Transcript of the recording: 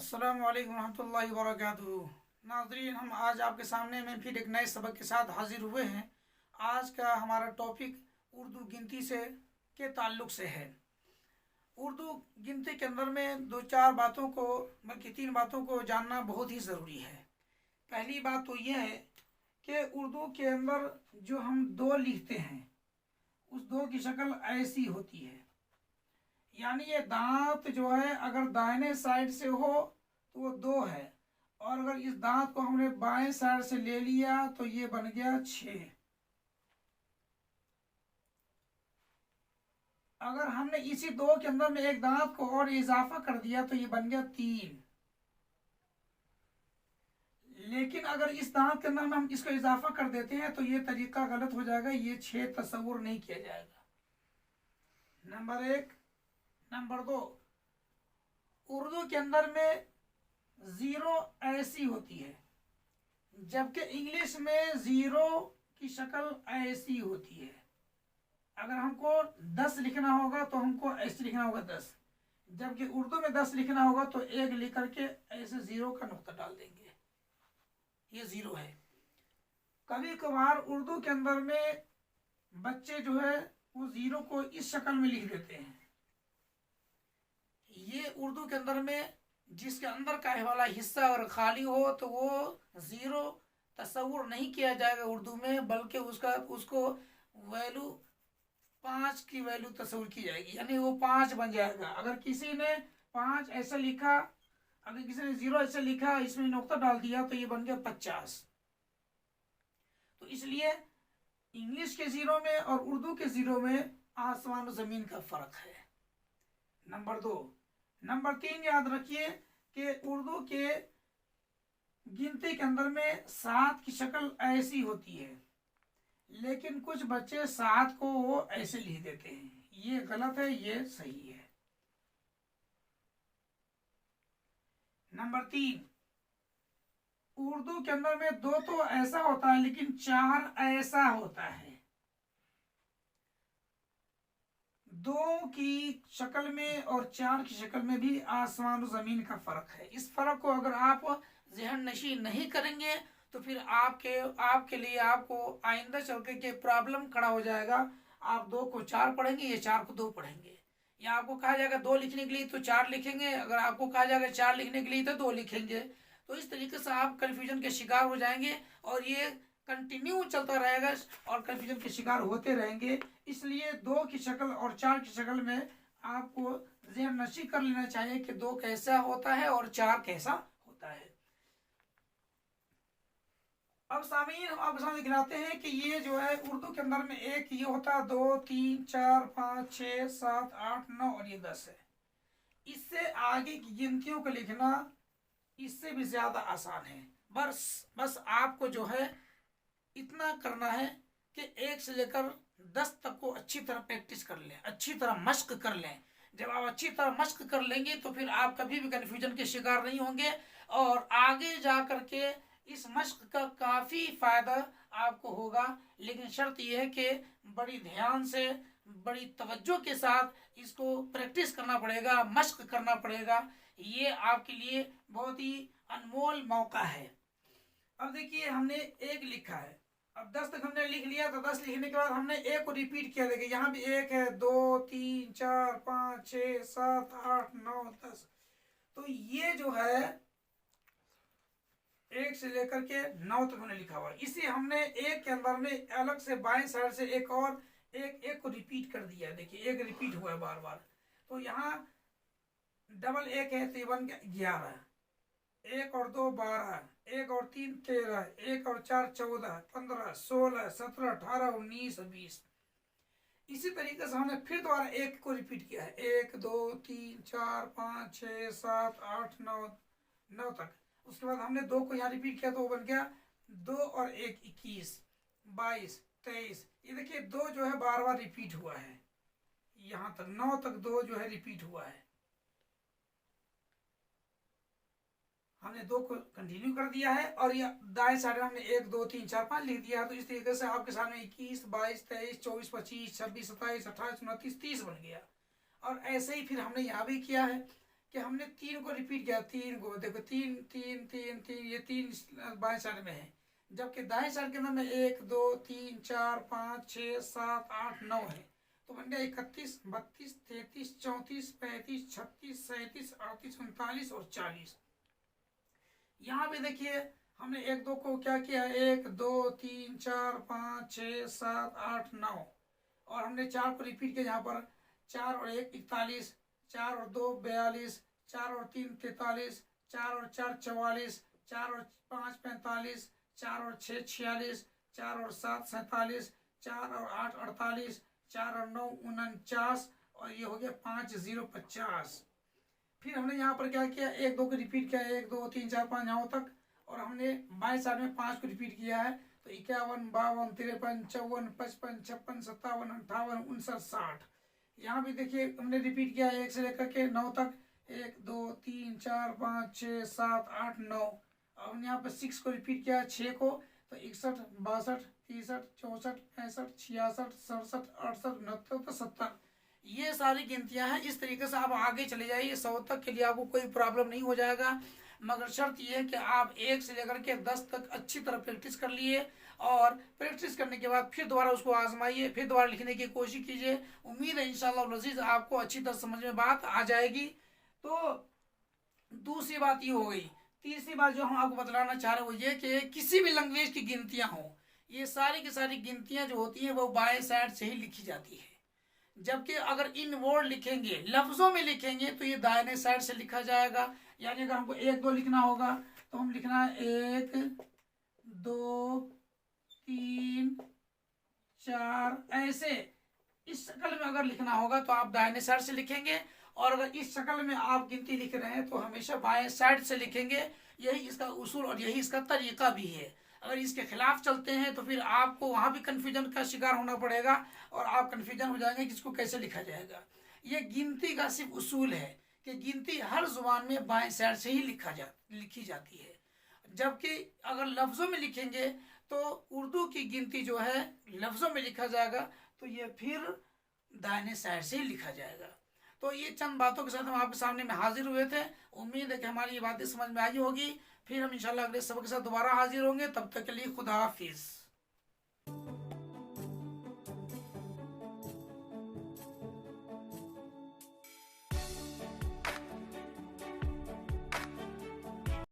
अस्सलाम वालेकुम रहमतुल्लाहि व बरकातुहू। नाज़रीन, हम आज आपके सामने में फिर एक नए सबक के साथ हाजिर हुए हैं। आज का हमारा टॉपिक उर्दू गिनती से के ताल्लुक़ से है। उर्दू गिनती के अंदर में दो चार बातों को बल्कि तीन बातों को जानना बहुत ही ज़रूरी है। पहली बात तो यह है कि उर्दू के अंदर जो हम दो लिखते हैं उस दो की शक्ल ऐसी होती है, यानी ये दांत जो है अगर दाहिने साइड से हो तो वो दो है, और अगर इस दांत को हमने बाएं साइड से ले लिया तो ये बन गया 6। अगर हमने इसी दो के अंदर में एक दांत को और इजाफा कर दिया तो ये बन गया 3। लेकिन अगर इस दांत के अंदर में हम इसको इजाफा कर देते हैं तो ये तरीका गलत हो जाएगा, ये 6 तस्वुर नहीं किया जाएगा। नंबर 1। नंबर 2, उर्दू के अंदर में 0 ऐसी होती है, जबकि इंग्लिश में 0 की शक्ल ऐसी होती है। अगर हमको 10 लिखना होगा तो हमको ऐसे लिखना होगा 10, जबकि उर्दू में 10 लिखना होगा तो 1 लिख करके ऐसे 0 का नुक्ता डाल देंगे, ये 0 है। कभी कभार उर्दू के अंदर में बच्चे जो है वो 0 को इस शक्ल में लिख देते हैं। ये उर्दू के अंदर में जिसके अंदर का वाला हिस्सा अगर खाली हो तो वो 0 तस्वुर नहीं किया जाएगा उर्दू में, बल्कि उसको वैल्यू 5 की वैल्यू तस्वुर की जाएगी, यानी वो 5 बन जाएगा। अगर किसी ने 5 ऐसा लिखा, अगर किसी ने 0 ऐसा लिखा, इसमें नुक्ता डाल दिया तो ये बन गया 50। तो इसलिए इंग्लिश के 0 में और उर्दू के 0 में आसमान और जमीन का फर्क है। नंबर 2। नंबर 3, याद रखिए कि उर्दू के गिनती के अंदर में 7 की शक्ल ऐसी होती है, लेकिन कुछ बच्चे 7 को वो ऐसे लिख देते हैं। ये गलत है, ये सही है। नंबर 3, उर्दू के अंदर में 2 तो ऐसा होता है लेकिन 4 ऐसा होता है। 2 की शक्ल में और 4 की शक्ल में भी आसमान और जमीन का फर्क है। इस फर्क को अगर आप ज़हन नशी नहीं करेंगे तो फिर आपके लिए आपको आइंदा चल के प्रॉब्लम खड़ा हो जाएगा। आप 2 को 4 पढ़ेंगे या 4 को 2 पढ़ेंगे, या आपको कहा जाएगा 2 लिखने के लिए तो 4 लिखेंगे, अगर आपको कहा जाएगा 4 लिखने के लिए तो 2 लिखेंगे। तो इस तरीके से आप कन्फ्यूजन के शिकार हो जाएंगे और ये कंटिन्यू चलता रहेगा और कन्फ्यूजन के शिकार होते रहेंगे। इसलिए 2 की शक्ल और 4 की शक्ल में आपको ज़हन नशी कर लेना चाहिए कि 2 कैसा होता है और 4 कैसा होता है। अब सामीन, हम आपके सामने दिखलाते हैं कि ये जो है उर्दू के अंदर में एक ये होता है 2 3 4 5 6 7 8 9 और ये 10 है। इससे आगे की गिनतियों को लिखना इससे भी ज्यादा आसान है। बस आपको जो है इतना करना है कि 1 से लेकर 10 तक को अच्छी तरह प्रैक्टिस कर लें, अच्छी तरह मश्क कर लें। जब आप अच्छी तरह मश्क कर लेंगे तो फिर आप कभी भी कन्फ्यूजन के शिकार नहीं होंगे और आगे जा करके इस मश्क का काफ़ी फ़ायदा आपको होगा। लेकिन शर्त यह है कि बड़ी ध्यान से, बड़ी तवज्जो के साथ इसको प्रैक्टिस करना पड़ेगा, मश्क करना पड़ेगा। ये आपके लिए बहुत ही अनमोल मौका है। अब देखिए, हमने 1 लिखा है, अब 10 तक हमने लिख लिया तो 10 लिखने के बाद हमने 1 को रिपीट किया। देखिए यहाँ भी 1 है, 2 3 4 5 6 7 8 9 10। तो ये जो है 1 से लेकर के 9 तक हमने लिखा हुआ। इसे हमने 1 के अंदर में अलग से बाएं साइड से एक और एक को रिपीट कर दिया। देखिए 1 रिपीट हुआ है बार बार, तो यहाँ डबल 1 है तो ये बन गया 11। 1 और 2 12, 1 और 3 13, 1 और 4 14 15 16 17 18 19 20। इसी तरीके से हमने फिर दोबारा 1 को रिपीट किया है, 1 2 3 4 5 6 7 8 9 तक। उसके बाद हमने 2 को यहाँ रिपीट किया तो वो बन गया 2 और 1 21 22 23। ये देखिए 2 जो है बार बार रिपीट हुआ है, यहाँ तक 9 तक 2 जो है रिपीट हुआ है। हमने 2 को कंटिन्यू कर दिया है और ये दाएं साइड में हमने 1 2 3 4 5 लिख दिया। तो इस तरीके से आपके सामने 21 22 23 24 25 26 27 28 29 30 बन गया। और ऐसे ही फिर हमने यहाँ भी किया है कि हमने 3 को रिपीट किया, 3 को देखो 3 3 3 3, ये 3 बाएं साइड में है, जबकि दाएं साइड के अंदर में 1 2 3 4 5 6 7 8 9 है। तो बन गया 31 32 33 34 35 36 37 38 39 और 40। यहाँ पे देखिए हमने 1 2 को क्या किया, 1 2 3 4 5 6 7 8 9, और हमने 4 को रिपीट किया यहाँ पर, 4 और 1 41, 4 और 2 42, 4 और 3 43, 4 और 4 44, 4 और 5 45, 4 और 6 46, 4 और 7 47, 4 और 8 48, 4 और 9 49, और ये हो गया 5 0 50। फिर हमने यहाँ पर क्या किया, 1 2 को रिपीट किया, 1 2 3 4 5 यहाँ तक, और हमने बाएं साइड में 5 को रिपीट किया है। तो 51 52 53 54 55 56 57 58 59 60। यहाँ भी देखिए हमने रिपीट किया 1 से लेकर के 9 तक, 1 2 3 4 5 6 7 8 9। अब हमने यहाँ पर 6 को रिपीट किया 6 को, तो 61 62 63 64 65 66 67 68 69 70। ये सारी गिनतियां हैं। इस तरीके से आप आगे चले जाइए 100 तक के लिए, आपको कोई प्रॉब्लम नहीं हो जाएगा, मगर शर्त ये है कि आप 1 से लेकर के 10 तक अच्छी तरह प्रैक्टिस कर लिए, और प्रैक्टिस करने के बाद फिर दोबारा उसको आजमाइए, फिर दोबारा लिखने की कोशिश कीजिए। उम्मीद है इंशाअल्लाह अज़ीज़ आपको अच्छी तरह समझ में बात आ जाएगी। तो दूसरी बात ये हो गई। तीसरी बात जो हम आपको बतलाना चाह रहे हैं वो ये कि किसी भी लैंग्वेज की गिनतियां हो, ये सारी की सारी गिनतियां जो होती हैं वो बाएं साइड से ही लिखी जाती है, जबकि अगर इन वर्ड लिखेंगे, लफ्जों में लिखेंगे, तो ये दाहिने साइड से लिखा जाएगा। यानी अगर हमको 1 2 लिखना होगा तो हम लिखना है 1 2 3 4, ऐसे इस शक्ल में अगर लिखना होगा तो आप दाहिने साइड से लिखेंगे, और अगर इस शक्ल में आप गिनती लिख रहे हैं तो हमेशा बाएं साइड से लिखेंगे। यही इसका उसूल और यही इसका तरीका भी है। अगर इसके खिलाफ चलते हैं तो फिर आपको वहां भी कन्फ्यूजन का शिकार होना पड़ेगा, और आप कन्फ्यूजन हो जाएंगे कि इसको कैसे लिखा जाएगा। ये गिनती का सिर्फ उसूल है कि गिनती हर जुबान में बाएं साइड से ही लिखी जाती है, जबकि अगर लफ्जों में लिखेंगे तो उर्दू की गिनती जो है लफ्जों में लिखा जाएगा, तो ये फिर दाहिने साइड से ही लिखा जाएगा। तो ये चंद बातों के साथ हम आपके सामने में हाजिर हुए थे। उम्मीद है कि हमारी ये बातें समझ में आई होगी। फिर हम इंशाल्लाह अगले सबक के साथ दोबारा हाजिर होंगे। तब तक के लिए खुदा हाफिज।